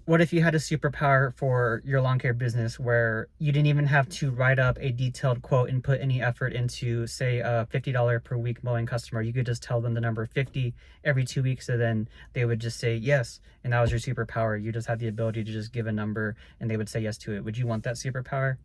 What if you had a superpower for your lawn care business where you didn't even have to write up a detailed quote and put any effort into, say, a $50 per week mowing customer? You could just tell them the number 50 every 2 weeks, and then they would just say yes. And that was your superpower. You just had the ability to just give a number and they would say yes to it. Would you want that superpower?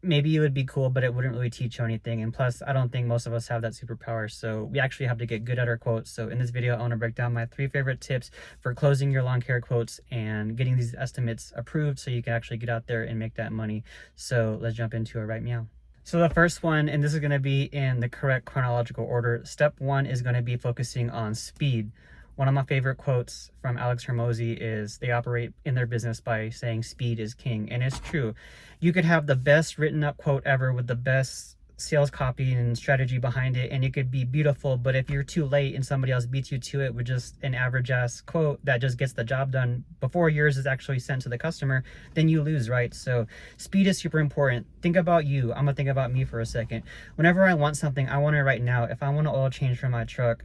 Maybe it would be cool, but it wouldn't really teach you anything. And plus, I don't think most of us have that superpower. So we actually have to get good at our quotes. So in this video, I want to break down my 3 favorite tips for closing your lawn care quotes and getting these estimates approved so you can actually get out there and make that money. So let's jump into it right now. So the first one, and this is going to be in the correct chronological order. Step 1 is going to be focusing on speed. One of my favorite quotes from Alex Hormozi is they operate in their business by saying speed is king. And it's true. You could have the best written up quote ever with the best sales copy and strategy behind it, and it could be beautiful, but if you're too late and somebody else beats you to it with just an average ass quote that just gets the job done before yours is actually sent to the customer, then you lose, right? So speed is super important. Think about you. I'm gonna think about me for a second. Whenever I want something, I want it right now. If I want an oil change for my truck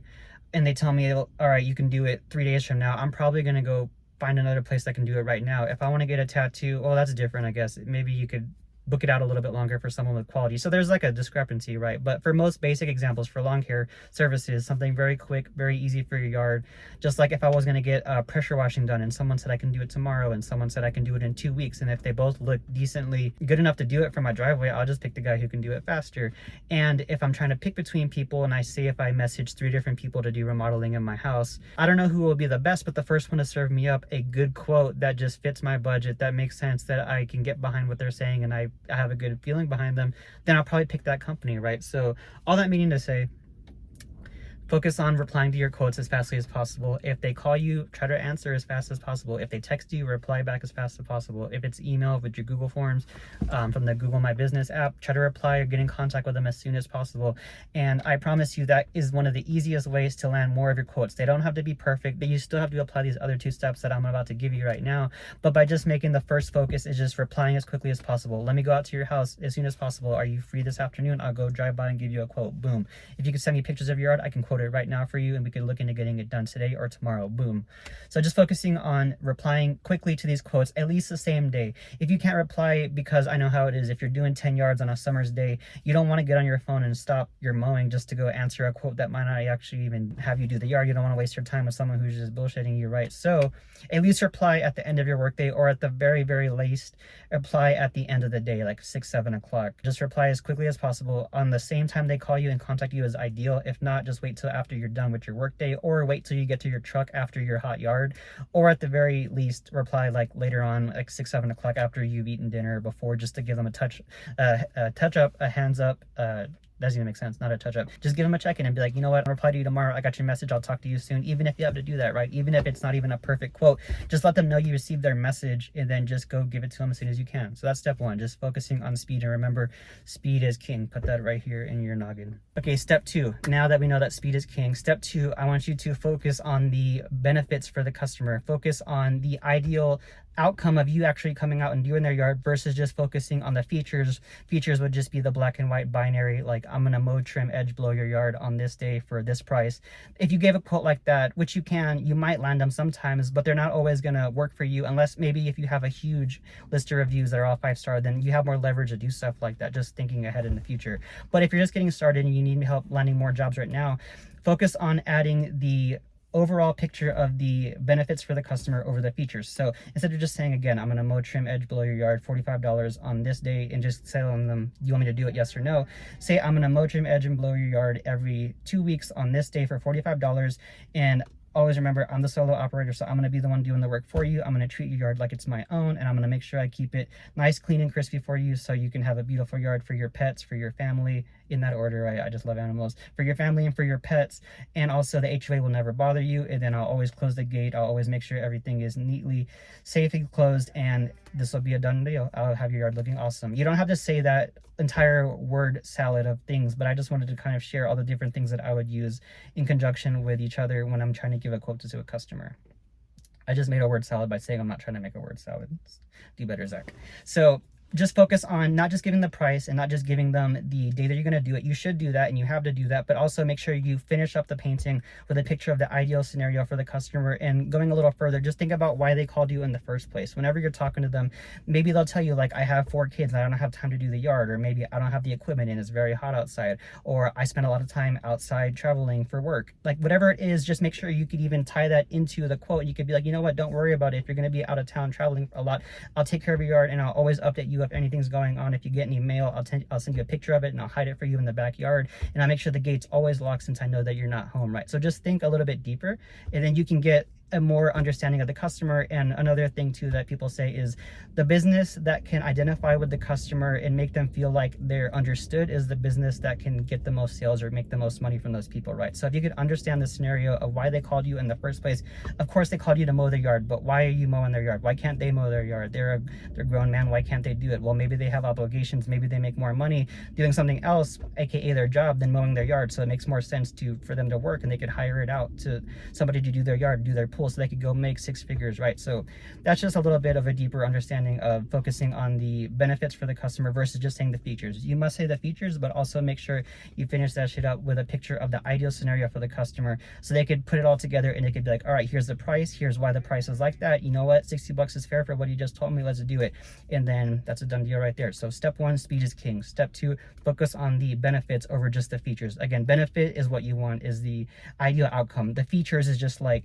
and they tell me, all right, you can do it 3 days from now, I'm probably gonna go find another place that can do it right now. If I want to get a tattoo, well, that's different, I guess. Maybe you could book it out a little bit longer for someone with quality. So there's like a discrepancy, right? But for most basic examples for lawn care services, something very quick, very easy for your yard. Just like if I was going to get pressure washing done and someone said I can do it tomorrow and someone said I can do it in 2 weeks. And if they both look decently good enough to do it for my driveway, I'll just pick the guy who can do it faster. And if I'm trying to pick between people and I say if I message 3 different people to do remodeling in my house, I don't know who will be the best, but the first one to serve me up a good quote that just fits my budget, that makes sense, that I can get behind what they're saying and I have a good feeling behind them, then I'll probably pick that company, right? So all that meaning to say, focus on replying to your quotes as fastly as possible. If they call you, try to answer as fast as possible. If they text you, reply back as fast as possible. If it's email with your Google Forms from the Google My Business app, try to reply or get in contact with them as soon as possible. And I promise you that is one of the easiest ways to land more of your quotes. They don't have to be perfect. You still have to apply these other 2 steps that I'm about to give you right now. But by just making the first focus is just replying as quickly as possible. Let me go out to your house as soon as possible. Are you free this afternoon? I'll go drive by and give you a quote. Boom. If you could send me pictures of your yard, I can quote it right now for you and we could look into getting it done today or tomorrow. Boom. So just focusing on replying quickly to these quotes, at least the same day. If you can't reply, because I know how it is, if you're doing 10 yards on a summer's day, you don't want to get on your phone and stop your mowing just to go answer a quote that might not actually even have you do the yard. You don't want to waste your time with someone who's just bullshitting you, right? So at least reply at the end of your workday, or at the very, very least, reply at the end of the day, like 6-7 o'clock. Just reply as quickly as possible. On the same time they call you and contact you is ideal. If not, just wait till after you're done with your workday, or wait till you get to your truck after your hot yard, or at the very least reply like later on, like 6-7 o'clock after you've eaten dinner before, just to give them a touch up, a hands up, doesn't even make sense, not a touch up. Just give them a check-in and be like, you know what, I'll reply to you tomorrow. I got your message. I'll talk to you soon. Even if you have to do that, right? Even if it's not even a perfect quote, just let them know you received their message and then just go give it to them as soon as you can. So that's step 1, just focusing on speed. And remember, speed is king. Put that right here in your noggin. Okay, step 2. Now that we know that speed is king, step 2, I want you to focus on the benefits for the customer. Focus on the ideal outcome of you actually coming out and doing their yard versus just focusing on the features. Features would just be the black and white binary, like I'm gonna mow, trim, edge, blow your yard on this day for this price. If you gave a quote like that, which you can, you might land them sometimes, but they're not always gonna work for you, unless maybe if you have a huge list of reviews that are all 5-star, then you have more leverage to do stuff like that, just thinking ahead in the future. But if you're just getting started and you need help landing more jobs right now, focus on adding the overall picture of the benefits for the customer over the features. So instead of just saying, again, I'm gonna mow, trim, edge, blow your yard, $45 on this day, and just telling them, do you want me to do it, yes or no? Say, I'm gonna mow, trim, edge, and blow your yard every 2 weeks on this day for $45, and always remember, I'm the solo operator, so I'm going to be the one doing the work for you. I'm going to treat your yard like it's my own, and I'm going to make sure I keep it nice, clean, and crispy for you so you can have a beautiful yard for your pets, for your family, in that order. I just love animals. For your family and for your pets. And also the HOA will never bother you, and then I'll always close the gate. I'll always make sure everything is neatly, safely closed, and this will be a done deal. I'll have your yard looking awesome. You don't have to say that entire word salad of things, but I just wanted to kind of share all the different things that I would use in conjunction with each other when I'm trying to give a quote to a customer. I just made a word salad by saying I'm not trying to make a word salad. Do better, Zach. So just focus on not just giving the price and not just giving them the day that you're going to do it. You should do that and you have to do that, but also make sure you finish up the painting with a picture of the ideal scenario for the customer. And going a little further, just think about why they called you in the first place. Whenever you're talking to them, maybe they'll tell you like, I have 4 kids and I don't have time to do the yard, or maybe I don't have the equipment and it's very hot outside, or I spend a lot of time outside traveling for work. Like whatever it is, just make sure you could even tie that into the quote. You could be like, you know what, don't worry about it. If you're going to be out of town traveling a lot, I'll take care of your yard and I'll always update you if anything's going on. If you get any mail, I'll send you a picture of it and I'll hide it for you in the backyard, and I'll make sure the gate's always locked since I know that you're not home, right? So just think a little bit deeper, and then you can get a more understanding of the customer. And another thing too that people say is the business that can identify with the customer and make them feel like they're understood is the business that can get the most sales or make the most money from those people, right? So if you could understand the scenario of why they called you in the first place. Of course they called you to mow their yard, but why are you mowing their yard? Why can't they mow their yard? They're a grown man, why can't they do it? Well, maybe they have obligations, maybe they make more money doing something else, aka their job, than mowing their yard. So it makes more sense for them to work, and they could hire it out to somebody to do their yard, do their pool, so they could go make 6 figures, right? So that's just a little bit of a deeper understanding of focusing on the benefits for the customer versus just saying the features. You must say the features, but also make sure you finish that shit up with a picture of the ideal scenario for the customer, so they could put it all together and they could be like, all right, here's the price, here's why the price is like that, you know what, $60 is fair for what you just told me, let's do it. And then that's a done deal right there. So step 1, speed is king. Step 2, focus on the benefits over just the features. Again, benefit is what you want, is the ideal outcome. The features is just like,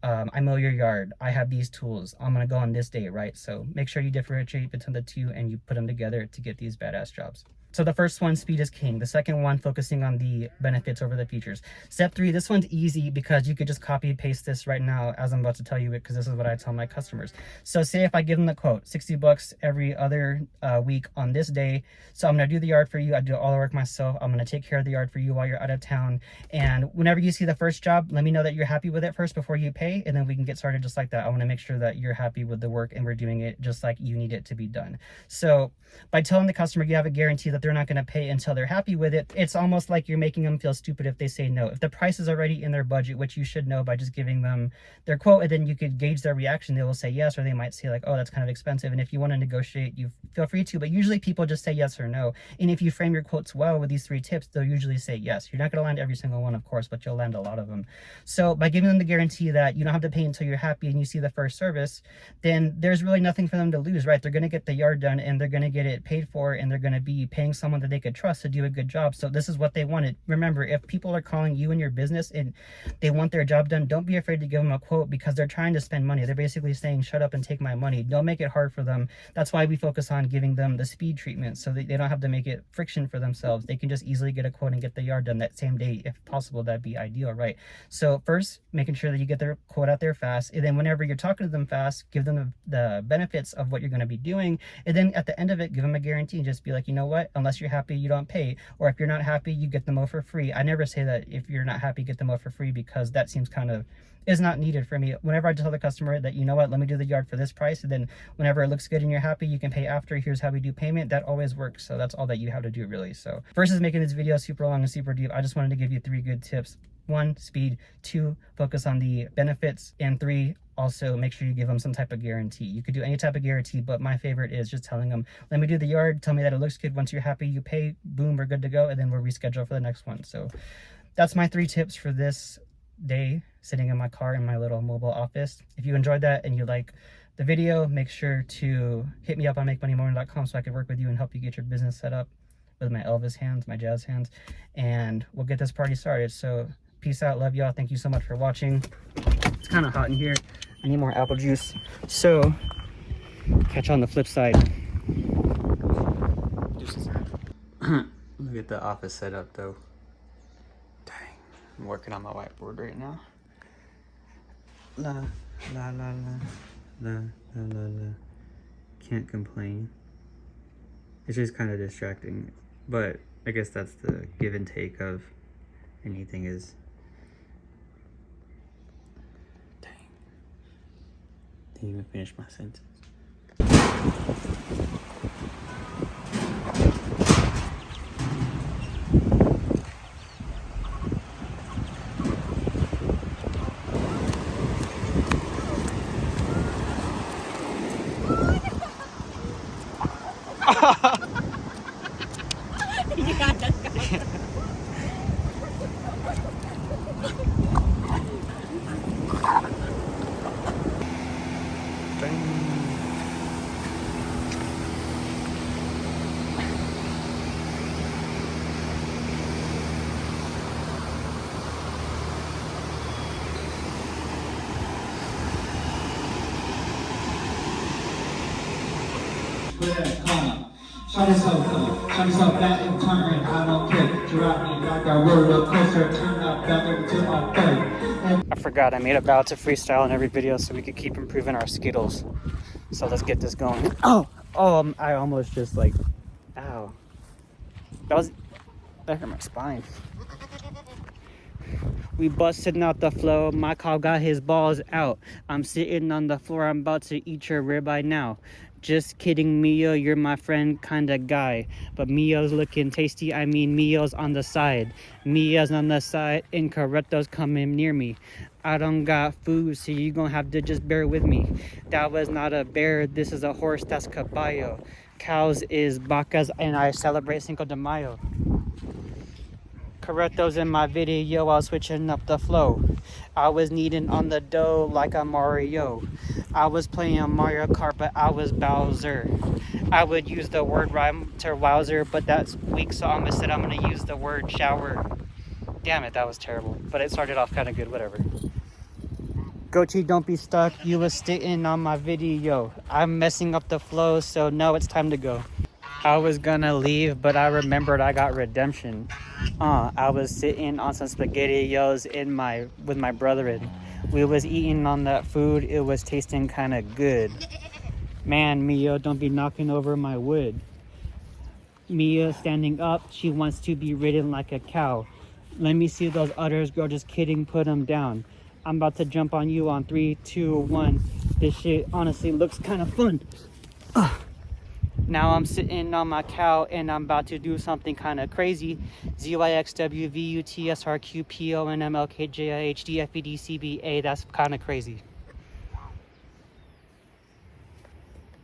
I mow your yard, I have these tools, I'm gonna go on this day, right? So make sure you differentiate between the two and you put them together to get these badass jobs. So the first one, speed is king. The second one, focusing on the benefits over the features. Step 3, this one's easy because you could just copy paste this right now as I'm about to tell you it, because this is what I tell my customers. So say if I give them the quote, $60 every other week on this day. So I'm gonna do the yard for you. I do all the work myself. I'm gonna take care of the yard for you while you're out of town. And whenever you see the first job, let me know that you're happy with it first before you pay, and then we can get started just like that. I wanna make sure that you're happy with the work and we're doing it just like you need it to be done. So by telling the customer you have a guarantee that they're not going to pay until they're happy with it, it's almost like you're making them feel stupid if they say no. If the price is already in their budget, which you should know by just giving them their quote, and then you could gauge their reaction, they will say yes, or they might say like, oh, that's kind of expensive. And if you want to negotiate, you feel free to, but usually people just say yes or no. And if you frame your quotes well with these 3 tips, they'll usually say yes. You're not going to land every single one, of course, but you'll land a lot of them. So by giving them the guarantee that you don't have to pay until you're happy and you see the first service, then there's really nothing for them to lose, right? They're going to get the yard done and they're going to get it paid for, and they're going to be paying someone that they could trust to do a good job. So this is what they wanted. Remember, if people are calling you and your business and they want their job done, don't be afraid to give them a quote, because they're trying to spend money. They're basically saying, shut up and take my money. Don't make it hard for them. That's why we focus on giving them the speed treatment, so that they don't have to make it friction for themselves. They can just easily get a quote and get the yard done that same day. If possible, that'd be ideal, right? So first, making sure that you get their quote out there fast. And then whenever you're talking to them fast, give them the benefits of what you're going to be doing. And then at the end of it, give them a guarantee and just be like, you know what, unless you're happy, you don't pay. Or if you're not happy, you get them out for free. I never say that if you're not happy, get them out for free, because that seems kind of is not needed for me. Whenever I tell the customer that, you know what, let me do the yard for this price, and then whenever it looks good and you're happy, you can pay after. Here's how we do payment. That always works. So that's all that you have to do, really. So versus making this video super long and super deep, I just wanted to give you 3 good tips. 1, speed. 2, focus on the benefits. And 3, also make sure you give them some type of guarantee. You could do any type of guarantee, but my favorite is just telling them, let me do the yard, tell me that it looks good. Once you're happy, you pay, boom, we're good to go, and then we'll reschedule for the next one. So that's my 3 tips for this day, sitting in my car in my little mobile office. If you enjoyed that and you like the video, make sure to hit me up on makemoneymorning.com so I can work with you and help you get your business set up with my Elvis hands, my jazz hands, and we'll get this party started. So peace out, love y'all, thank you so much for watching. It's kind of hot in here, I need more apple juice, so catch you on the flip side. Look at the office setup though. Dang, I'm working on my whiteboard right now. La la la la la la la la. Can't complain. It's just kind of distracting, but I guess that's the give and take of anything is. Dang. Didn't even finish my sentence. Shot yourself up, shot yourself back and turn, I don't care. Drop me like a roller coaster, turn up back over to my third. I forgot I made a vow to freestyle in every video so we could keep improving our Skittles. So let's get this going. I almost just like, ow. That hurt my spine. We busting out the flow, my cow got his balls out. I'm sitting on the floor, I'm about to eat your ribeye now. Just kidding, Mio, you're my friend kinda guy. But Mio's looking tasty, I mean Mio's on the side. Mio's on the side, Incorrecto's coming near me. I don't got food, so you gonna have to just bear with me. That was not a bear, this is a horse, that's caballo. Cows is vacas, and I celebrate Cinco de Mayo. Correctos in my video, I was switching up the flow. I was kneading on the dough like a Mario. I was playing Mario Kart, but I was Bowser. I would use the word rhyme to Wowzer, but that's weak, so I'm gonna use the word shower. Damn it, that was terrible. But it started off kind of good, whatever. Gochi, don't be stuck. You was sitting on my video. I'm messing up the flow, so now it's time to go. I was gonna leave, but I remembered I got redemption. I was sitting on some SpaghettiOs with my brethren. We was eating on that food. It was tasting kind of good. Man, Mio, don't be knocking over my wood. Mia standing up. She wants to be ridden like a cow. Let me see those udders, girl. Just kidding. Put them down. I'm about to jump on you on 3, 2, 1. This shit honestly looks kind of fun. Now I'm sitting on my cow and I'm about to do something kind of crazy. ZYXWVUTSRQPONMLKJIHDFEDCBA, that's kind of crazy.